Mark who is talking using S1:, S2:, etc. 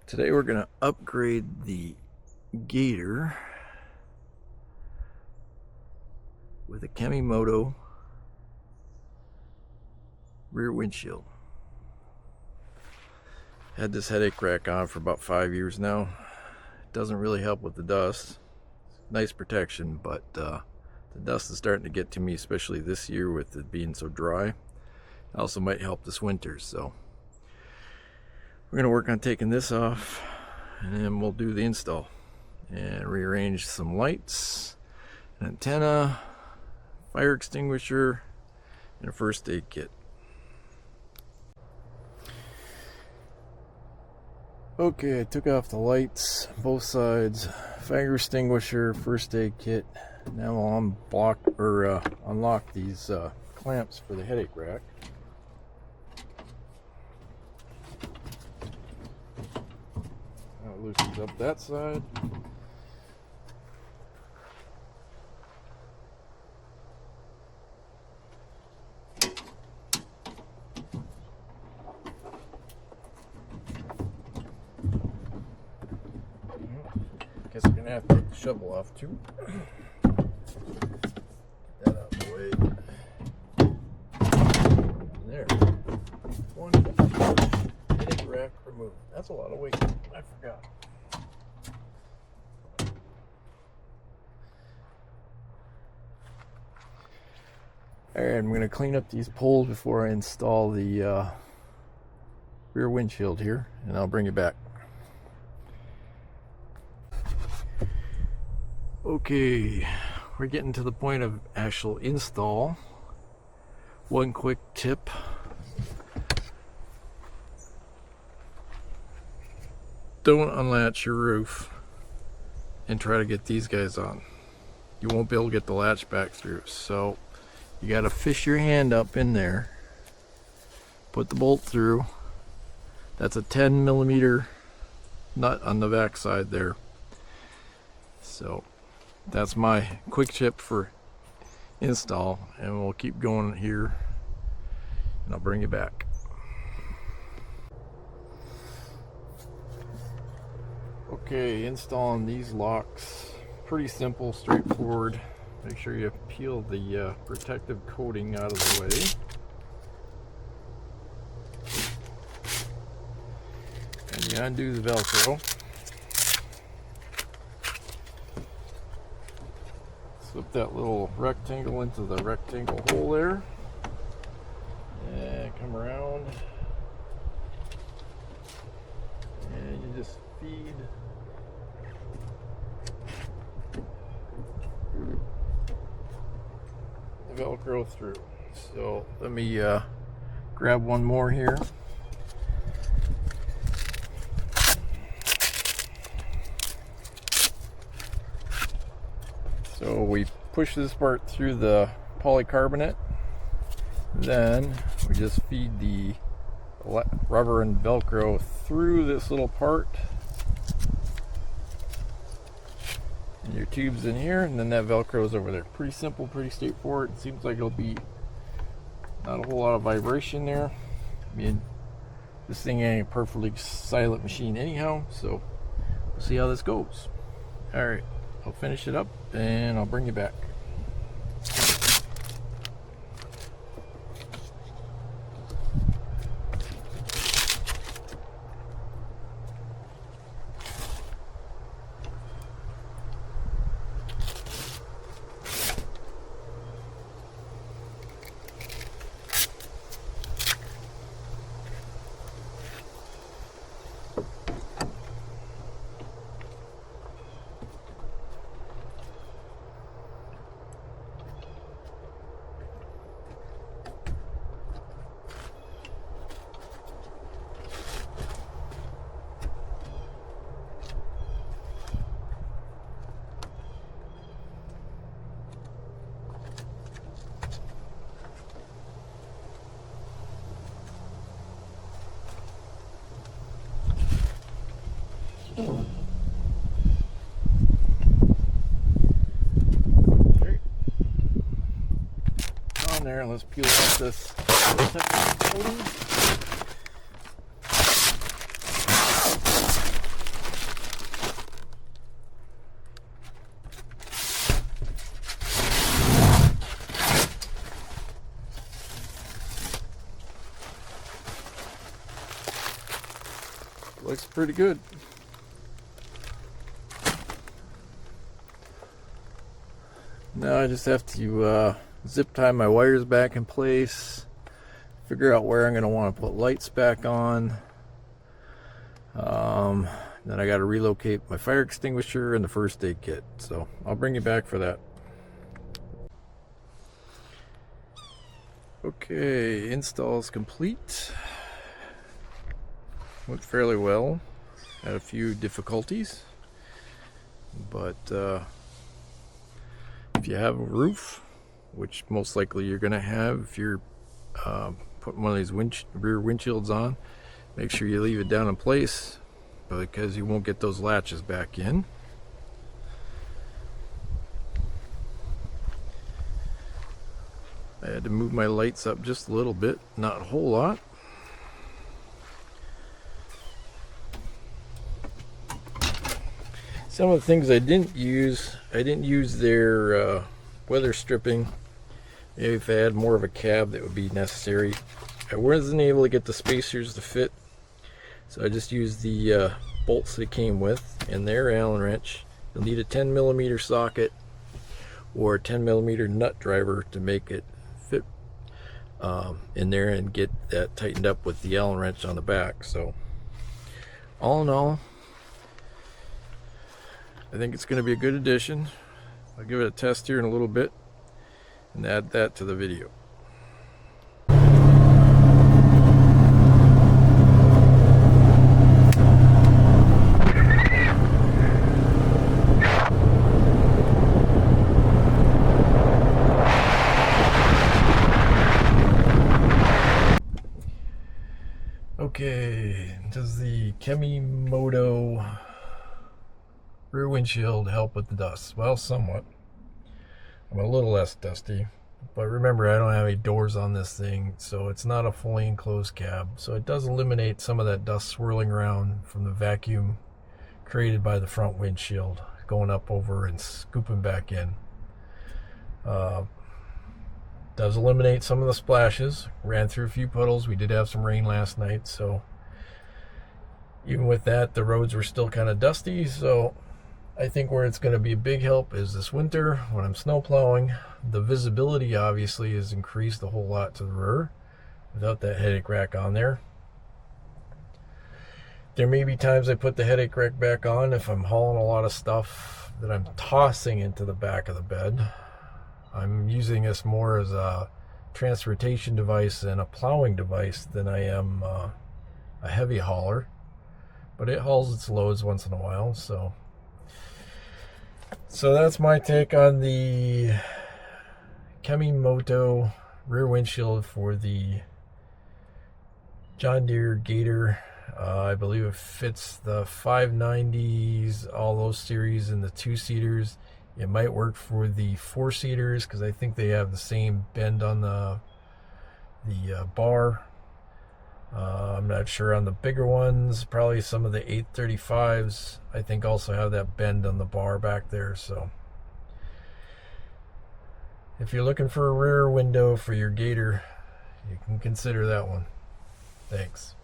S1: Today we're going to upgrade the Gator with a Kemimoto rear windshield. Had this headache rack on for about 5 years now. It doesn't really help with the dust. Nice protection, but the dust is starting to get to me, especially this year with it being so dry. It also might help this winter, so we're going to work on taking this off, and then we'll do the install and rearrange some lights, an antenna, fire extinguisher, and a first aid kit. Okay, I took off the lights, both sides, fire extinguisher, first aid kit. Now I'll unlock these clamps for the headache rack. That loosens up that side. Guess I'm gonna have to take the shovel off too. Get that out of the way. There. One headache rack removed. That's a lot of weight. I forgot. Alright, I'm gonna clean up these poles before I install the rear windshield here, and I'll bring it back. Okay, we're getting to the point of actual install. One quick tip. Don't unlatch your roof and try to get these guys on. You won't be able to get the latch back through. So you got to fish your hand up in there, put the bolt through. That's a 10mm nut on the back side there. So that's my quick tip for install, and we'll keep going here and I'll bring you back. Okay, installing these locks, pretty simple, straightforward. Make sure you peel the protective coating out of the way. And you undo the Velcro. Slip that little rectangle into the rectangle hole there. And come around. And you just feed the Velcro through. So let me grab one more here. So we push this part through the polycarbonate, then we just feed the rubber and Velcro through this little part, and your tube's in here, and then that Velcro's over there. Pretty simple, pretty straightforward. It seems like it'll be not a whole lot of vibration there. I mean, this thing ain't a perfectly silent machine anyhow, so we'll see how this goes. Alright, I'll finish it up and I'll bring you back. There, and let's peel off this coating. Looks pretty good. Now I just have to zip tie my wires back in place, figure out where I'm going to want to put lights back on. Then I got to relocate my fire extinguisher and the first aid kit. So I'll bring you back for that. Okay, install is complete. Went fairly well. Had a few difficulties, but if you have a roof, which most likely you're going to have if you're putting one of these rear windshields on, make sure you leave it down in place because you won't get those latches back in. I had to move my lights up just a little bit, not a whole lot. Some of the things I didn't use their weather stripping. Maybe if I had more of a cab, that would be necessary. I wasn't able to get the spacers to fit, so I just used the bolts that it came with and their Allen wrench. You'll need a 10mm socket or a 10mm nut driver to make it fit in there and get that tightened up with the Allen wrench on the back. So all in all, I think it's going to be a good addition. I'll give it a test here in a little bit and add that to the video. Okay, does the Kemimoto Rear Windshield help with the dust? Well, somewhat. I'm a little less dusty, but remember, I don't have any doors on this thing, so it's not a fully enclosed cab, so it does eliminate some of that dust swirling around from the vacuum created by the front windshield going up over and scooping back in. Does eliminate some of the splashes. Ran through a few puddles. We did have some rain last night, so even with that, the roads were still kind of dusty. So I think where it's going to be a big help is this winter when I'm snow plowing. The visibility obviously is increased a whole lot to the rear without that headache rack on there. There may be times I put the headache rack back on if I'm hauling a lot of stuff that I'm tossing into the back of the bed. I'm using this more as a transportation device and a plowing device than I am a heavy hauler, but it hauls its loads once in a while. So that's my take on the Kemimoto rear windshield for the John Deere Gator. I believe it fits the 590s, all those series, and the 2-seaters. It might work for the 4-seaters because I think they have the same bend on the bar. I'm not sure on the bigger ones. Probably some of the 835s I think also have that bend on the bar back there. So if you're looking for a rear window for your Gator, you can consider that one. Thanks.